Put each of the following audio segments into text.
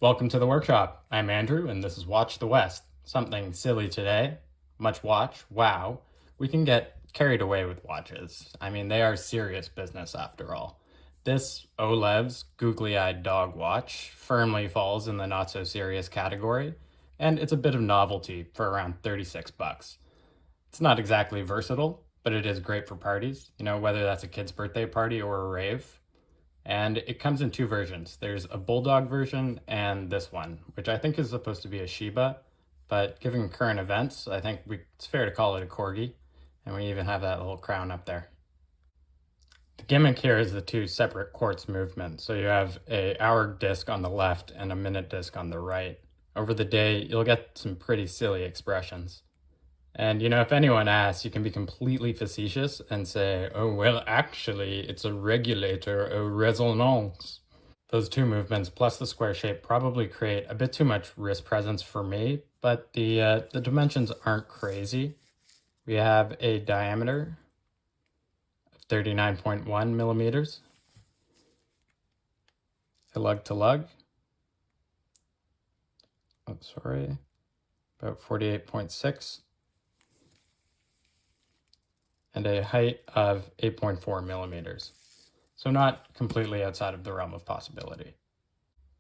Welcome to the workshop. I'm Andrew, and this is Watch the West. Something silly today. Much watch. Wow. We can get carried away with watches. I mean, they are serious business after all. This Olevs googly-eyed dog watch firmly falls in the not-so-serious category, and it's a bit of novelty for around 36 bucks. It's not exactly versatile, but it is great for parties, whether that's a kid's birthday party or a rave. And it comes in two versions. There's a bulldog version and this one, which I think is supposed to be a Shiba, but given current events, I think it's fair to call it a Corgi, and we even have that little crown up there. The gimmick here is the two separate quartz movements. So you have an hour disc on the left and a minute disc on the right. Over the day, you'll get some pretty silly expressions. And if anyone asks, you can be completely facetious and say, oh, well, actually, it's a regulator of resonance. Those two movements plus the square shape probably create a bit too much wrist presence for me, but the dimensions aren't crazy. We have a diameter of 39.1 millimeters, a lug to lug, about 48.6. and a height of 8.4 millimeters. So not completely outside of the realm of possibility.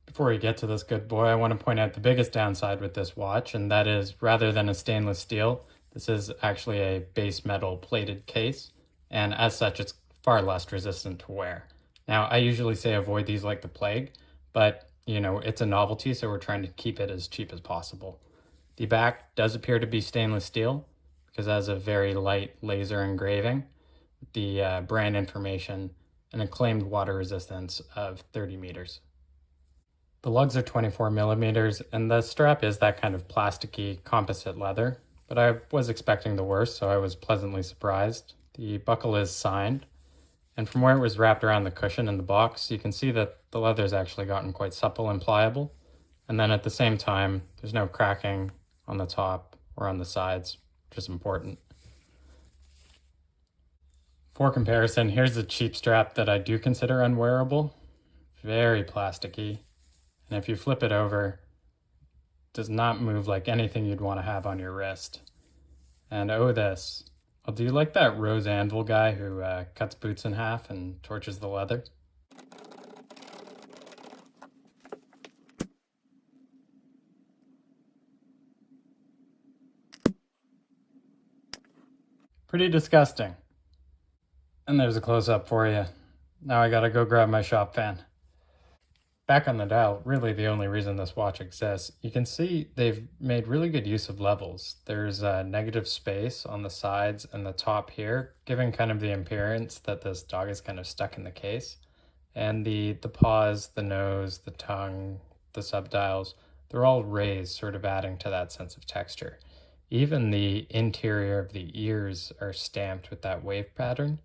Before we get to this good boy, I want to point out the biggest downside with this watch, and that is rather than a stainless steel, this is actually a base metal plated case, and as such, it's far less resistant to wear. Now, I usually say avoid these like the plague, but it's a novelty, so we're trying to keep it as cheap as possible. The back does appear to be stainless steel, because it has a very light laser engraving, the brand information, and a claimed water resistance of 30 meters. The lugs are 24 millimeters, and the strap is that kind of plasticky composite leather, but I was expecting the worst, so I was pleasantly surprised. The buckle is signed, and from where it was wrapped around the cushion in the box, you can see that the leather's actually gotten quite supple and pliable, and then at the same time, there's no cracking on the top or on the sides, which is important. For comparison, here's a cheap strap that I do consider unwearable. Very plasticky. And if you flip it over, it does not move like anything you'd want to have on your wrist. And oh, this. Well, do you like that Rose Anvil guy who cuts boots in half and torches the leather? Pretty disgusting. And there's a close-up for you. Now I gotta go grab my shop fan. Back on the dial, really the only reason this watch exists, you can see they've made really good use of levels. There's a negative space on the sides and the top here, giving kind of the appearance that this dog is kind of stuck in the case. And the paws, the nose, the tongue, the subdials, they're all raised, sort of adding to that sense of texture. Even the interior of the ears are stamped with that wave pattern.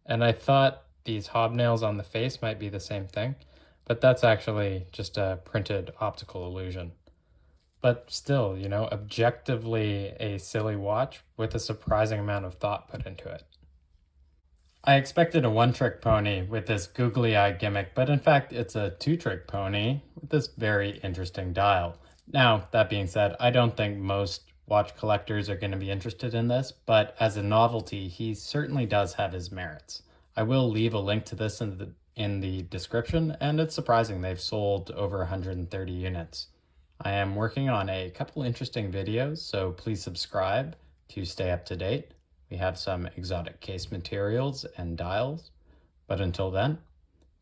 And I thought these hobnails on the face might be the same thing, but that's actually just a printed optical illusion. But still, objectively a silly watch with a surprising amount of thought put into it. I expected a one-trick pony with this googly-eye gimmick, but in fact it's a two-trick pony with this very interesting dial. Now, that being said, I don't think most watch collectors are going to be interested in this, but as a novelty, he certainly does have his merits. I will leave a link to this in the description, and it's surprising they've sold over 130 units. I am working on a couple interesting videos, so please subscribe to stay up to date. We have some exotic case materials and dials, but until then,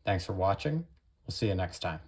thanks for watching. We'll see you next time.